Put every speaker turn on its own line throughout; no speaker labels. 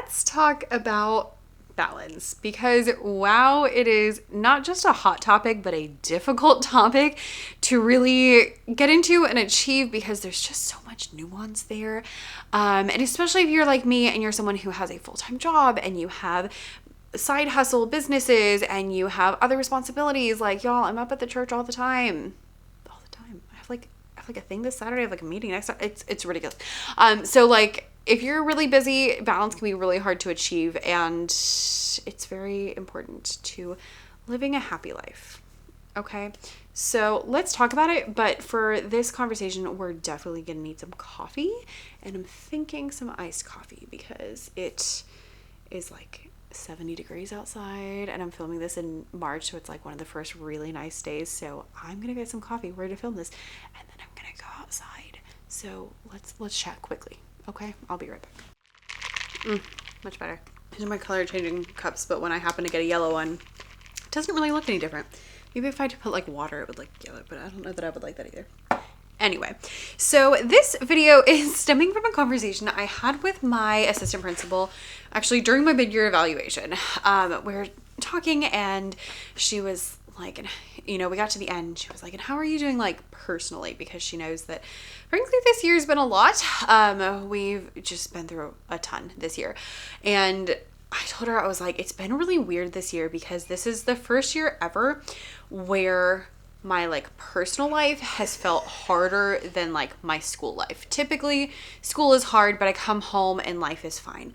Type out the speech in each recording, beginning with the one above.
let's talk about balance, because wow, it is not just a hot topic, but a difficult topic to really get into and achieve, because there's just so much nuance there. And especially if you're like me and you're someone who has a full-time job and you have side hustle businesses and you have other responsibilities. Like, y'all, I'm up at the church all the time. I have like a thing this Saturday. I have like a meeting next. It's ridiculous. So like, if you're really busy, balance can be really hard to achieve, and it's very important to living a happy life. Okay, so let's talk about it. But for this conversation, we're definitely gonna need some coffee, and I'm thinking some iced coffee because it is like 70 degrees outside, and I'm filming this in March, so it's like one of the first really nice days. So I'm gonna get some coffee. We're to film this, and then I'm gonna go outside. So let's chat quickly. Okay, I'll be right back. Much better. These are my color changing cups, but when I happen to get a yellow one, it doesn't really look any different. Maybe if I had to put like water, it would look yellow, but I don't know that I would like that either. Anyway, so this video is stemming from a conversation I had with my assistant principal actually during my mid-year evaluation. We were talking, and she was like, we got to the end. She was like, and how are you doing, like, personally? Because she knows that, frankly, this year's been a lot. We've just been through a ton this year. And I told her, I was like, it's been really weird this year because this is the first year ever where my like personal life has felt harder than like my school life. Typically, school is hard, but I come home and life is fine.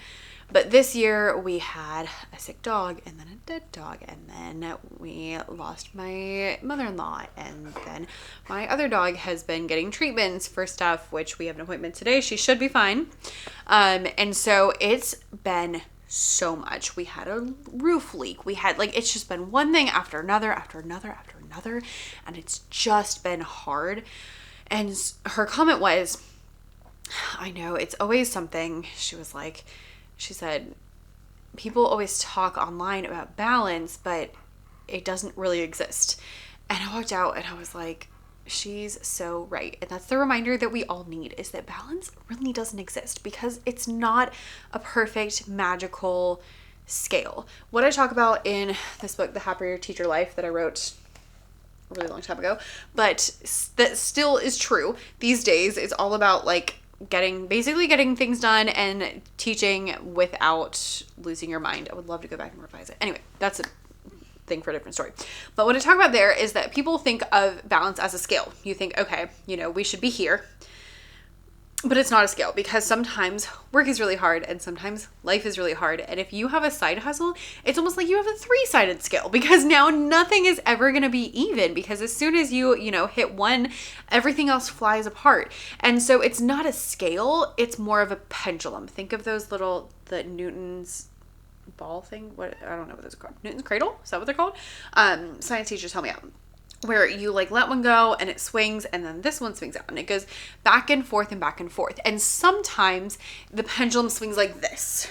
But this year we had a sick dog, and then a dead dog, and then we lost my mother-in-law, and then my other dog has been getting treatments for stuff, which we have an appointment today. She should be fine. And so it's been so much. We had a roof leak. We had it's just been one thing after another, after another, after another, and it's just been hard. And her comment was, I know it's always something. She said, people always talk online about balance, but it doesn't really exist. And I walked out and I was like, she's so right. And that's the reminder that we all need, is that balance really doesn't exist, because it's not a perfect magical scale. What I talk about in this book, The Happier Teacher Life, that I wrote a really long time ago, but that still is true these days, is all about like getting things done and teaching without losing your mind. I would love to go back and revise it. Anyway, that's a thing for a different story. But what I talk about there is that people think of balance as a scale. You think, okay, we should be here. But it's not a scale, because sometimes work is really hard and sometimes life is really hard. And if you have a side hustle, it's almost like you have a 3-sided scale, because now nothing is ever going to be even, because as soon as you hit one, everything else flies apart. And so it's not a scale, it's more of a pendulum. Think of those the Newton's ball thing. What, I don't know what those are called. Newton's cradle? Is that what they're called? Science teachers, help me out. Where you let one go and it swings, and then this one swings out, and it goes back and forth and back and forth. And sometimes the pendulum swings like this,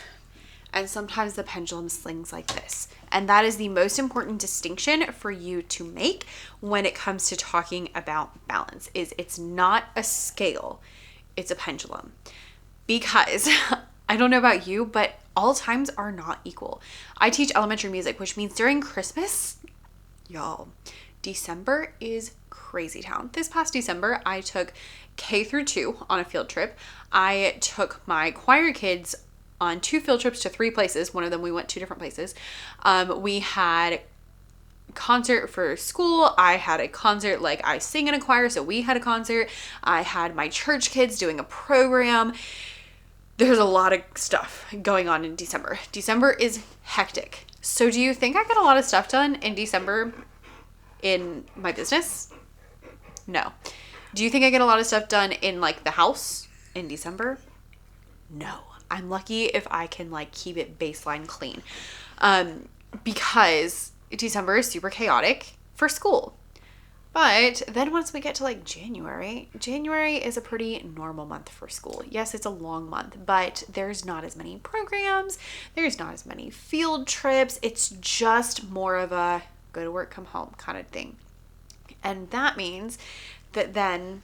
and sometimes the pendulum swings like this. And that is the most important distinction for you to make when it comes to talking about balance, is it's not a scale, it's a pendulum. Because I don't know about you, but all times are not equal. I teach elementary music, which means during Christmas, y'all, December is crazy town. This past December, I took K through 2 on a field trip. I took my choir kids on 2 field trips to 3 places. One of them we went 2 different places. We had a concert for school. I had a concert, like I sing in a choir, so we had a concert. I had my church kids doing a program. There's a lot of stuff going on in December. December is hectic. So do you think I got a lot of stuff done in December in my business? No. Do you think I get a lot of stuff done in like the house in December? No. I'm lucky if I can like keep it baseline clean. Because December is super chaotic for school. But then once we get to like January is a pretty normal month for school. Yes, it's a long month, but there's not as many programs. There's not as many field trips. It's just more of a go to work, come home kind of thing. And that means that then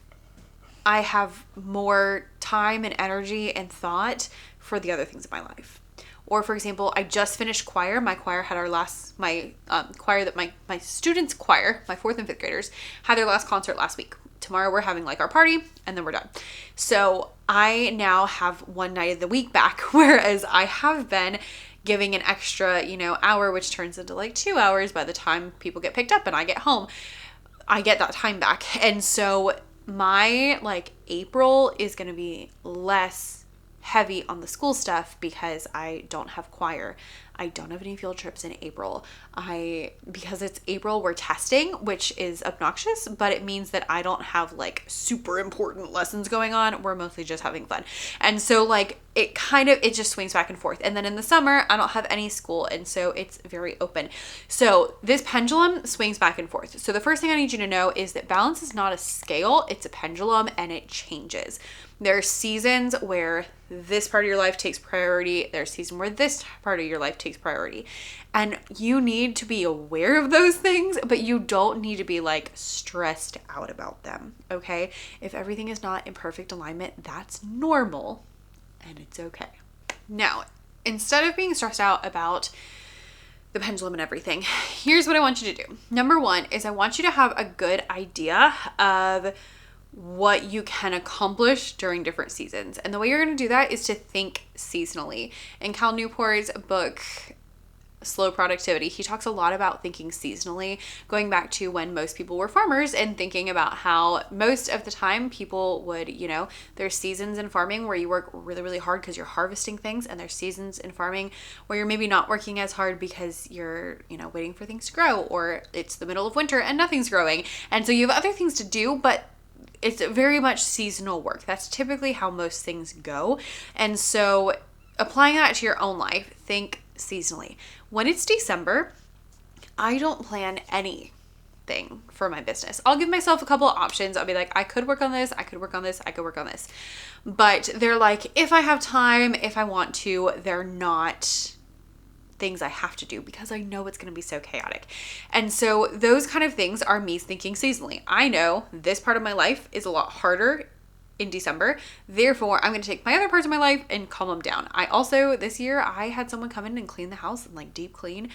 I have more time and energy and thought for the other things in my life. Or for example, I just finished choir. My choir had choir that my students choir, my 4th and 5th graders, had their last concert last week. Tomorrow we're having like our party and then we're done. So I now have one night of the week back, whereas I have been giving an extra, hour, which turns into like 2 hours by the time people get picked up and I get home. I get that time back. And so my like April is going to be less heavy on the school stuff because I don't have choir. I don't have any field trips in April. Because it's April, we're testing, which is obnoxious, but it means that I don't have like super important lessons going on. We're mostly just having fun. And so like it just swings back and forth. And then in the summer, I don't have any school. And so it's very open. So this pendulum swings back and forth. So the first thing I need you to know is that balance is not a scale, it's a pendulum, and it changes. There are seasons where this part of your life takes priority. There's a season where this part of your life takes priority. And you need to be aware of those things, but you don't need to be like stressed out about them, okay? If everything is not in perfect alignment, that's normal and it's okay. Now, instead of being stressed out about the pendulum and everything, here's what I want you to do. Number 1 is I want you to have a good idea of what you can accomplish during different seasons. And the way you're going to do that is to think seasonally. In Cal Newport's book, Slow Productivity, he talks a lot about thinking seasonally, going back to when most people were farmers and thinking about how most of the time people would, there's seasons in farming where you work really, really hard because you're harvesting things, and there's seasons in farming where you're maybe not working as hard because you're, waiting for things to grow, or it's the middle of winter and nothing's growing. And so you have other things to do, but it's very much seasonal work. That's typically how most things go. And so applying that to your own life, think seasonally. When it's December, I don't plan anything for my business. I'll give myself a couple of options. I'll be like, I could work on this, I could work on this, I could work on this. But they're like, if I have time, if I want to, they're not things I have to do because I know it's going to be so chaotic. And so those kind of things are me thinking seasonally. I know this part of my life is a lot harder in December. Therefore, I'm going to take my other parts of my life and calm them down. I also, this year, I had someone come in and clean the house and like deep clean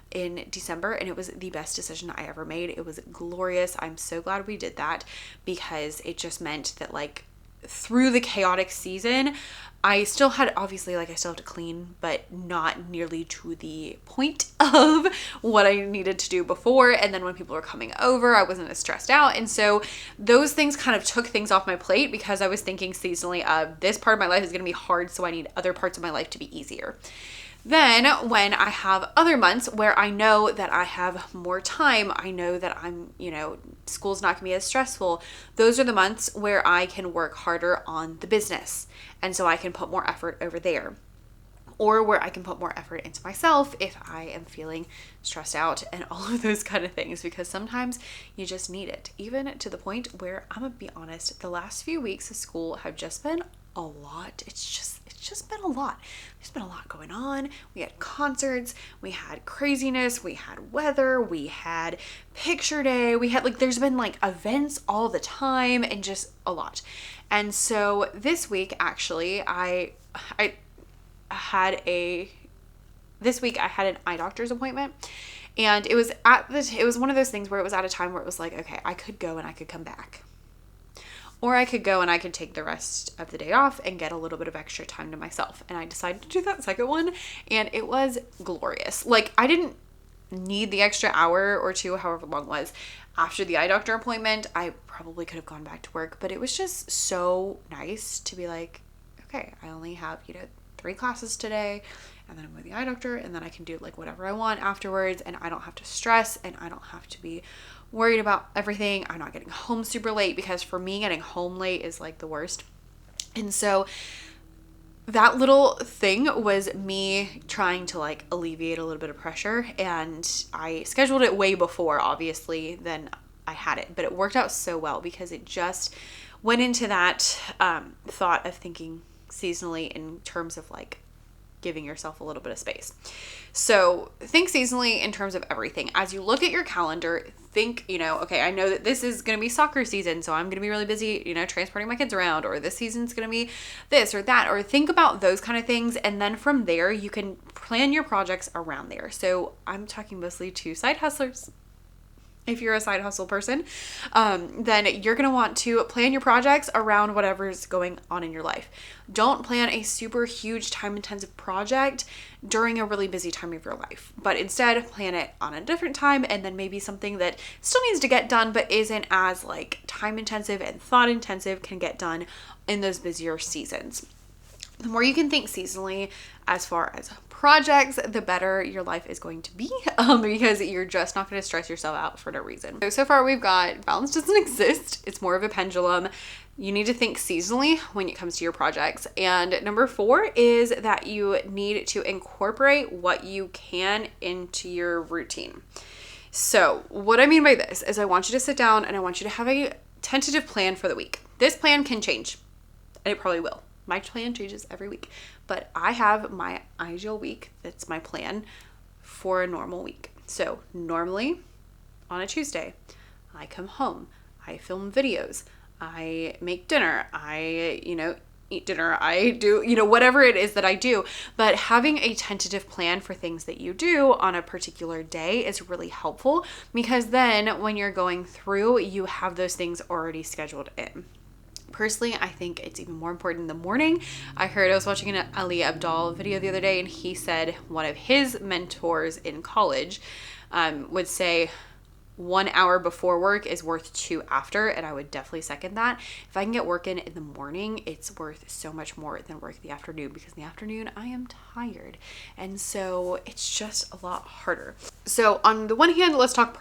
in December, and it was the best decision I ever made. It was glorious. I'm so glad we did that because it just meant that like through the chaotic season, I still had, obviously, like I still have to clean, but not nearly to the point of what I needed to do before. And then when people were coming over, I wasn't as stressed out. And so those things kind of took things off my plate because I was thinking seasonally of this part of my life is going to be hard, so I need other parts of my life to be easier. Then when I have other months where I know that I have more time, I know that I'm, school's not gonna be as stressful, those are the months where I can work harder on the business. And so I can put more effort over there. Or where I can put more effort into myself if I am feeling stressed out and all of those kind of things, because sometimes you just need it. Even to the point where, I'm gonna be honest, the last few weeks of school have just been a lot. It's just been a lot. There's been a lot going on. We had concerts, we had craziness, we had weather, we had picture day, we had there's been events all the time and just a lot. And so this week actually I had an eye doctor's appointment, and it was one of those things where it was at a time where it was like, okay, I could go and I could come back. Or I could go and I could take the rest of the day off and get a little bit of extra time to myself. And I decided to do that second one, and it was glorious. I didn't need the extra hour or two, however long it was. After the eye doctor appointment, I probably could have gone back to work, but it was just so nice to be like, okay, I only have, 3 classes today, and then I'm with the eye doctor, and then I can do whatever I want afterwards, and I don't have to stress, and I don't have to be worried about everything. I'm not getting home super late, because for me, getting home late is the worst. And so that little thing was me trying to alleviate a little bit of pressure, and I scheduled it way before, obviously, than I had it, but it worked out so well because it just went into that thought of thinking seasonally in terms of giving yourself a little bit of space. So think seasonally in terms of everything. As you look at your calendar, think, okay, I know that this is going to be soccer season, so I'm going to be really busy, transporting my kids around, or this season's going to be this or that, or think about those kind of things. And then from there, you can plan your projects around there. So I'm talking mostly to side hustlers. If you're a side hustle person, then you're going to want to plan your projects around whatever's going on in your life. Don't plan a super huge time intensive project during a really busy time of your life, but instead plan it on a different time, and then maybe something that still needs to get done but isn't as like time intensive and thought intensive can get done in those busier seasons. The more you can think seasonally as far as projects, the better your life is going to be, because you're just not going to stress yourself out for no reason. So far we've got balance doesn't exist. It's more of a pendulum. You need to think seasonally when it comes to your projects. And number 4 is that you need to incorporate what you can into your routine. So what I mean by this is I want you to sit down and I want you to have a tentative plan for the week. This plan can change, and it probably will. My plan changes every week, but I have my ideal week. That's my plan for a normal week. So normally on a Tuesday, I come home, I film videos, I make dinner, I, eat dinner, I do, whatever it is that I do. But having a tentative plan for things that you do on a particular day is really helpful, because then when you're going through, you have those things already scheduled in. Personally, I think it's even more important in the morning. I was watching an Ali Abdaal video the other day, and he said one of his mentors in college would say 1 hour before work is worth 2 after, and I would definitely second that. If I can get work in the morning, it's worth so much more than work in the afternoon, because in the afternoon I am tired, and so it's just a lot harder. So on the one hand, let's talk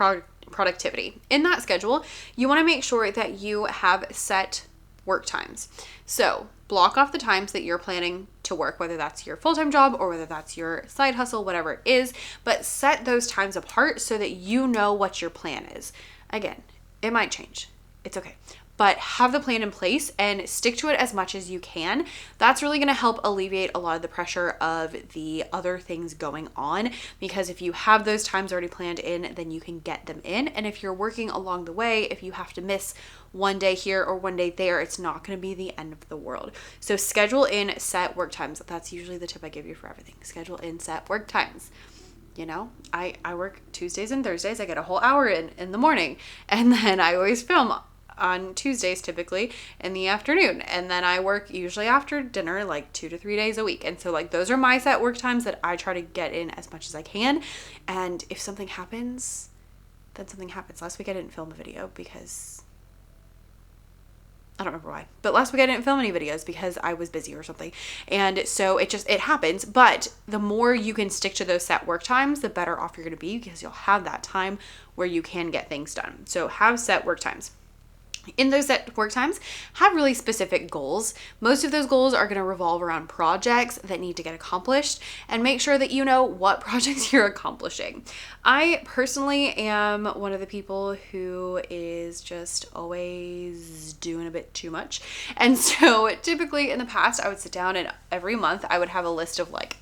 productivity. In that schedule, you want to make sure that you have set work times. So block off the times that you're planning to work, whether that's your full-time job or whether that's your side hustle, whatever it is, but set those times apart so that you know what your plan is. Again, it might change. It's okay. But have the plan in place and stick to it as much as you can. That's really going to help alleviate a lot of the pressure of the other things going on, because if you have those times already planned in, then you can get them in. And if you're working along the way, if you have to miss one day here or one day there, it's not going to be the end of the world. So schedule in set work times. That's usually the tip I give you for everything. Schedule in set work times. I work Tuesdays and Thursdays. I get a whole hour in the morning, and then I always film on Tuesdays, typically in the afternoon, and then I work usually after dinner, like 2 to 3 days a week. And so like those are my set work times that I try to get in as much as I can. And if something happens, then something happens. Last week I didn't film a video because I don't remember why, but last week I didn't film any videos because I was busy or something. And so it happens. But the more you can stick to those set work times, the better off you're going to be, because you'll have that time where you can get things done. So have set work times. In those set work times, have really specific goals. Most of those goals are going to revolve around projects that need to get accomplished, and make sure that you know what projects you're accomplishing. I personally am one of the people who is just always doing a bit too much. And so typically in the past, I would sit down and every month I would have a list of like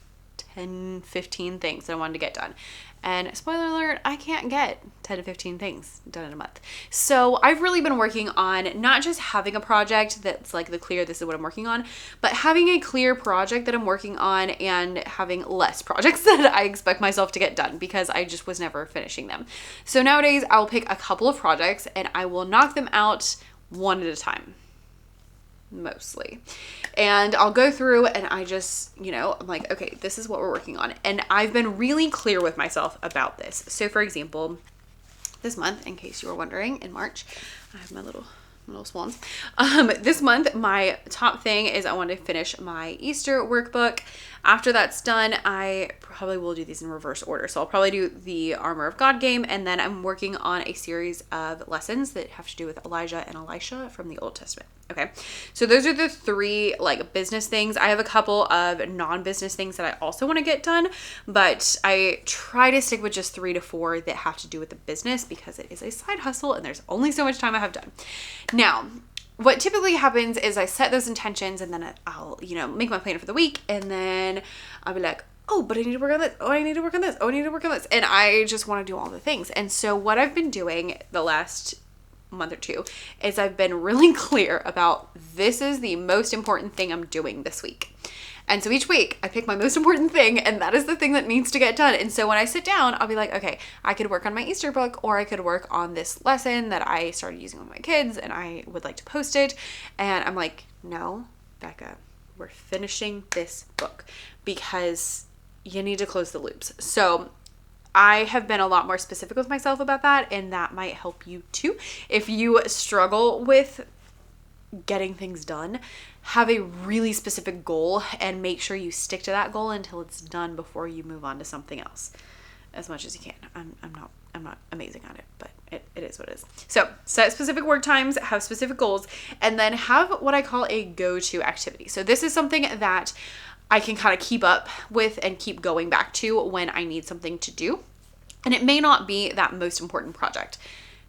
10, 15 things that I wanted to get done. And spoiler alert, I can't get 10 to 15 things done in a month. So I've really been working on not just having a project that's like the clear, this is what I'm working on, but having a clear project that I'm working on and having less projects that I expect myself to get done, because I just was never finishing them. So nowadays I'll pick a couple of projects and I will knock them out one at a time. Mostly. And I'll go through and I just, I'm like, okay, this is what we're working on. And I've been really clear with myself about this. So for example, this month, in case you were wondering, in March, I have my little swans. This month, my top thing is I want to finish my Easter workbook. After that's done, I probably will do these in reverse order. So I'll probably do the Armor of God game, and then I'm working on a series of lessons that have to do with Elijah and Elisha from the Old Testament. Okay, so those are the 3 like business things. I have a couple of non-business things that I also want to get done, but I try to stick with just 3 to 4 that have to do with the business, because it is a side hustle and there's only so much time I have done. Now, what typically happens is I set those intentions, and then I'll, make my plan for the week, and then I'll be like, oh, but I need to work on this. Oh, I need to work on this. Oh, I need to work on this. And I just want to do all the things. And so what I've been doing the last month or 2 is I've been really clear about, this is the most important thing I'm doing this week. And so each week I pick my most important thing, and that is the thing that needs to get done. And so when I sit down, I'll be like, okay, I could work on my Easter book, or I could work on this lesson that I started using with my kids and I would like to post it. And I'm like, no, Becca, we're finishing this book because you need to close the loops. So I have been a lot more specific with myself about that, and that might help you too. If you struggle with getting things done, have a really specific goal and make sure you stick to that goal until it's done before you move on to something else as much as you can. I'm not amazing at it, but it is what it is. So set specific work times, have specific goals, and then have what I call a go-to activity. So this is something that I can kind of keep up with and keep going back to when I need something to do. And it may not be that most important project,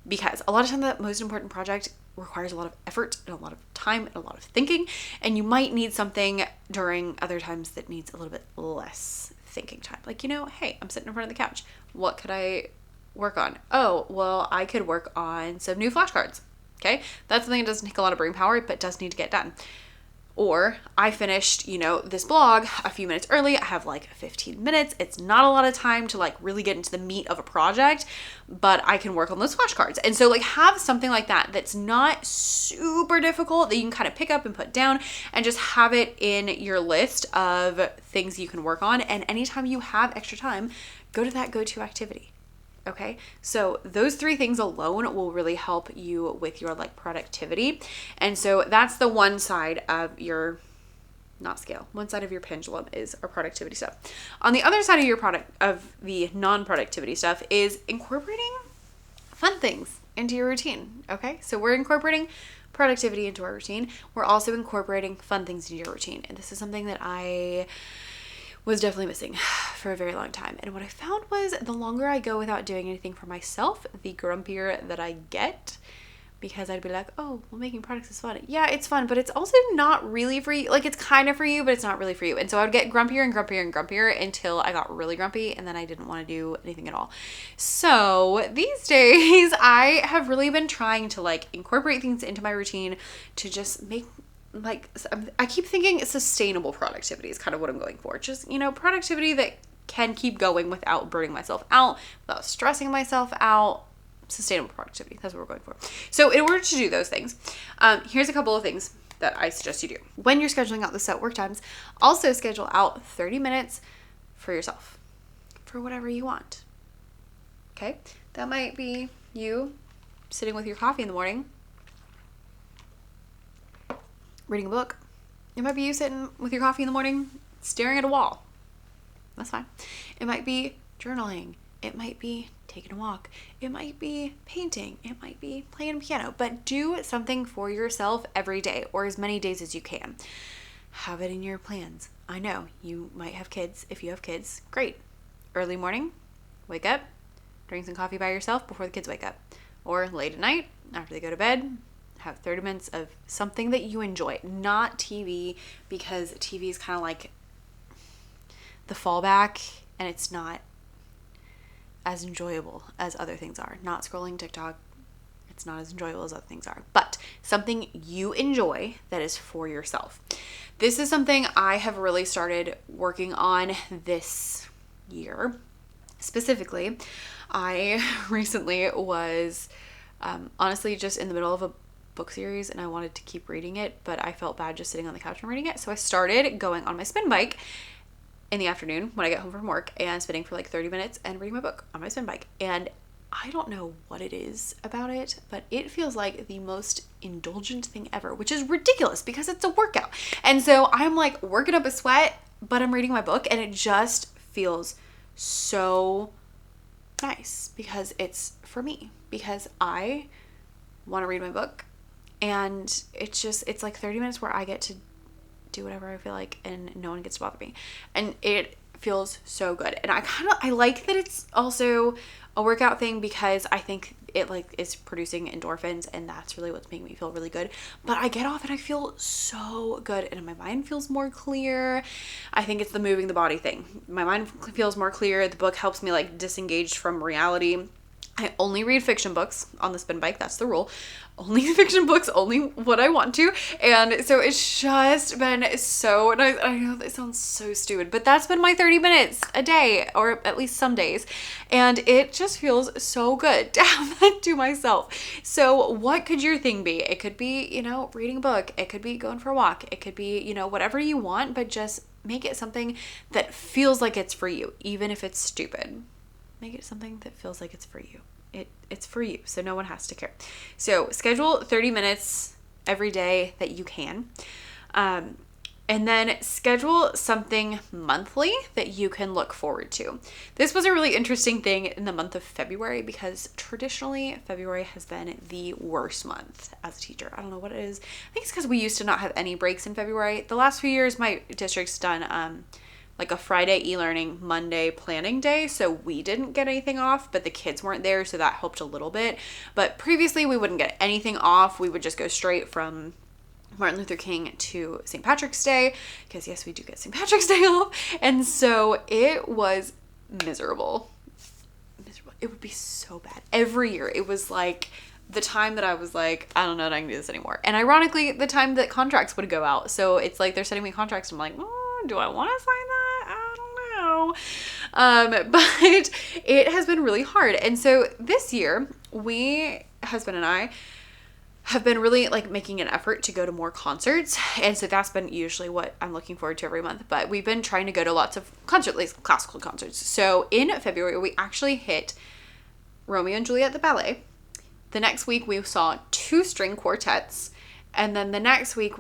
because a lot of times that most important project requires a lot of effort and a lot of time and a lot of thinking, and you might need something during other times that needs a little bit less thinking time. Like, hey, I'm sitting in front of the couch. What could I work on? Oh, well, I could work on some new flashcards. Okay, that's something that doesn't take a lot of brain power, but does need to get done. Or I finished, this blog a few minutes early. I have like 15 minutes. It's not a lot of time to like really get into the meat of a project, but I can work on those flashcards. And so like have something like that that's not super difficult that you can kind of pick up and put down and just have it in your list of things you can work on. And anytime you have extra time, go to that go-to activity. Okay, so those 3 things alone will really help you with your like productivity. And so that's the one side of your, not scale, one side of your pendulum is our productivity stuff. On the other side of the non-productivity stuff is incorporating fun things into your routine. Okay, so we're incorporating productivity into our routine. We're also incorporating fun things into your routine. And this is something that I was definitely missing for a very long time. And what I found was the longer I go without doing anything for myself, the grumpier that I get, because I'd be like, oh, well, making products is fun. Yeah, it's fun, but it's also not really for you. Like, it's kind of for you, but it's not really for you. And so I would get grumpier and grumpier and grumpier until I got really grumpy, and then I didn't want to do anything at all. So these days I have really been trying to like incorporate things into my routine to just make, like, I keep thinking sustainable productivity is kind of what I'm going for. Just, productivity that can keep going without burning myself out, without stressing myself out. Sustainable productivity. That's what we're going for. So in order to do those things, here's a couple of things that I suggest you do. When you're scheduling out the set work times, also schedule out 30 minutes for yourself, for whatever you want. Okay? That might be you sitting with your coffee in the morning, reading a book. It might be you sitting with your coffee in the morning, staring at a wall. That's fine. It might be journaling. It might be taking a walk. It might be painting. It might be playing piano. But do something for yourself every day, or as many days as you can. Have it in your plans. I know you might have kids. If you have kids, great. Early morning, wake up, drink some coffee by yourself before the kids wake up. Or late at night, after they go to bed, have 30 minutes of something that you enjoy. Not TV, because TV is kind of like the fallback, and it's not as enjoyable as other things are. Not scrolling TikTok, it's not as enjoyable as other things are. But something you enjoy that is for yourself. This is something I have really started working on this year. Specifically, I recently was honestly just in the middle of a book series and I wanted to keep reading it, but I felt bad just sitting on the couch and reading it. So I started going on my spin bike in the afternoon when I get home from work and spinning for like 30 minutes and reading my book on my spin bike. And I don't know what it is about it, but it feels like the most indulgent thing ever, which is ridiculous because it's a workout. And so I'm like working up a sweat, but I'm reading my book, and it just feels so nice because it's for me, because I want to read my book, and it's like 30 minutes where I get to do whatever I feel like and no one gets to bother me, and it feels so good. And I like that it's also a workout thing, because I think it like is producing endorphins, and that's really what's making me feel really good. But I get off and I feel so good, and my mind feels more clear. I think it's the moving the body thing. My mind feels more clear. The book helps me like disengage from reality. I only read fiction books on the spin bike. That's the rule. Only fiction books, only what I want to. And so it's just been so nice. I know that sounds so stupid, but that's been my 30 minutes a day, or at least some days. And it just feels so good to have that to myself. So what could your thing be? It could be, reading a book. It could be going for a walk. It could be, whatever you want, but just make it something that feels like it's for you, even if it's stupid. Make it something that feels like it's for you. It's for you, so no one has to care. So schedule 30 minutes every day that you can. And then schedule something monthly that you can look forward to. This was a really interesting thing in the month of February because traditionally February has been the worst month as a teacher. I don't know what it is. I think it's because we used to not have any breaks in February. The last few years, my district's done like a Friday e-learning, Monday planning day. So we didn't get anything off, but the kids weren't there. So that helped a little bit. But previously we wouldn't get anything off. We would just go straight from Martin Luther King to St. Patrick's Day, because yes, we do get St. Patrick's Day off. And so it was miserable. It would be so bad. Every year it was like the time that I was like, I don't know that I can do this anymore. And ironically, the time that contracts would go out. So it's like they're sending me contracts. And I'm like, do I want to sign that? I don't know. But it has been really hard. And so this year, husband and I, have been really like making an effort to go to more concerts. And so that's been usually what I'm looking forward to every month. But we've been trying to go to lots of classical concerts. So in February, we actually hit Romeo and Juliet the ballet. The next week we saw 2 string quartets. And then the next week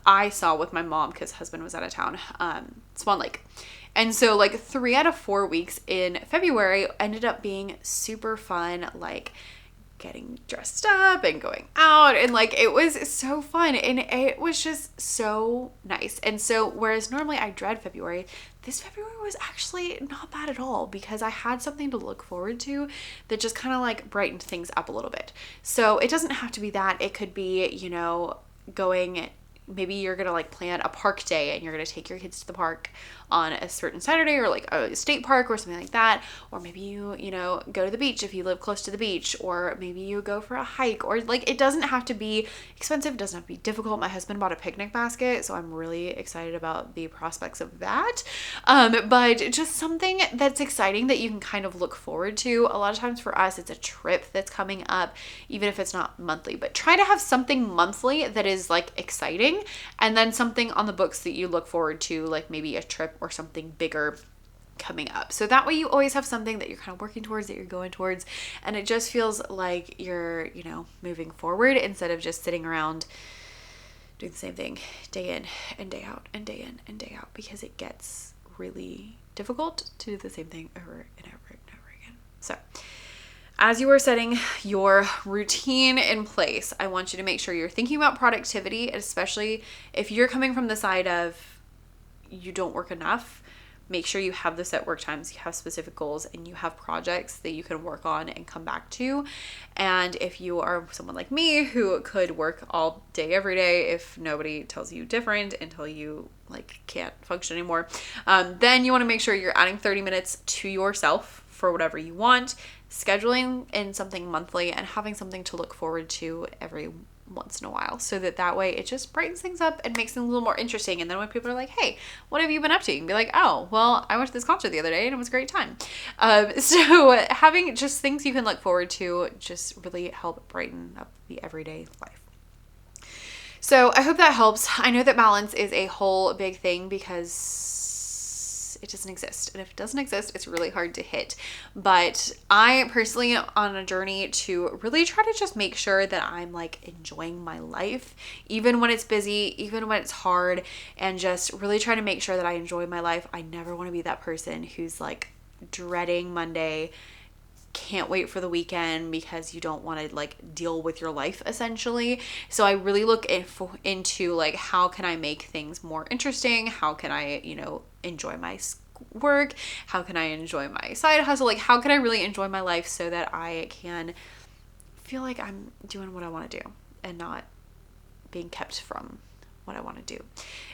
I saw with my mom, because husband was out of town, Swan Lake. And so like 3 out of 4 weeks in February ended up being super fun, like getting dressed up and going out, and like it was so fun and it was just so nice. And so whereas normally I dread February, this February was actually not bad at all because I had something to look forward to that just kind of like brightened things up a little bit. So it doesn't have to be that. It could be, going, maybe you're gonna like plan a park day and you're gonna take your kids to the park on a certain Saturday, or like a state park or something like that. Or maybe you go to the beach if you live close to the beach, or maybe you go for a hike, or like it doesn't have to be expensive, it doesn't have to be difficult. My husband bought a picnic basket, so I'm really excited about the prospects of that. But just something that's exciting that you can kind of look forward to. A lot of times for us, it's a trip that's coming up, even if it's not monthly, but try to have something monthly that is like exciting, and then something on the books that you look forward to, like maybe a trip or something bigger coming up. So that way you always have something that you're kind of working towards, that you're going towards, and it just feels like you're, moving forward instead of just sitting around doing the same thing day in and day out and day in and day out, because it gets really difficult to do the same thing over and over and over again. So as you are setting your routine in place, I want you to make sure you're thinking about productivity, especially if you're coming from the side of you don't work enough. Make sure you have the set work times, you have specific goals, and you have projects that you can work on and come back to. And if you are someone like me who could work all day every day, if nobody tells you different until you like can't function anymore, then you want to make sure you're adding 30 minutes to yourself for whatever you want, scheduling in something monthly, and having something to look forward to every once in a while, so that way it just brightens things up and makes things a little more interesting. And then when people are like, hey, what have you been up to? You can be like, oh, well, I went to this concert the other day and it was a great time. So having just things you can look forward to just really help brighten up the everyday life. So I hope that helps. I know that balance is a whole big thing because it doesn't exist. And if it doesn't exist, it's really hard to hit. But I personally am on a journey to really try to just make sure that I'm like enjoying my life, even when it's busy, even when it's hard, and just really try to make sure that I enjoy my life. I never want to be that person who's like dreading Monday, can't wait for the weekend because you don't want to like deal with your life essentially. So I really look into like, how can I make things more interesting? How can I, enjoy my work? How can I enjoy my side hustle? Like, how can I really enjoy my life so that I can feel like I'm doing what I want to do and not being kept from what I want to do.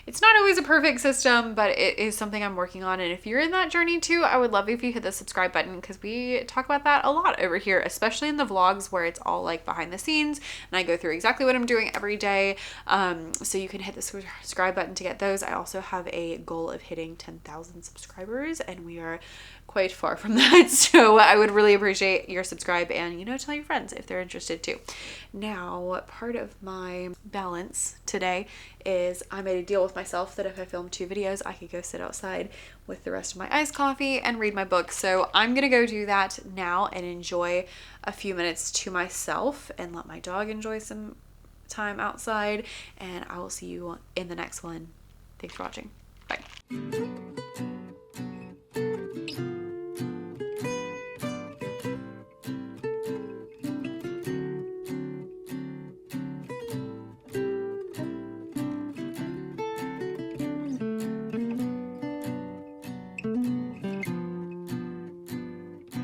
It's not always a perfect system, but it is something I'm working on. And if you're in that journey too, I would love if you hit the subscribe button, because we talk about that a lot over here, especially in the vlogs where it's all like behind the scenes and I go through exactly what I'm doing every day. So you can hit the subscribe button to get those. I also have a goal of hitting 10,000 subscribers, and we are quite far from that. So I would really appreciate your subscribe, and, you know, tell your friends if they're interested too. Now, part of my balance today is I made a deal with myself that if I filmed 2 videos, I could go sit outside with the rest of my iced coffee and read my book. So I'm gonna go do that now and enjoy a few minutes to myself and let my dog enjoy some time outside, and I will see you in the next one. Thanks for watching. Bye.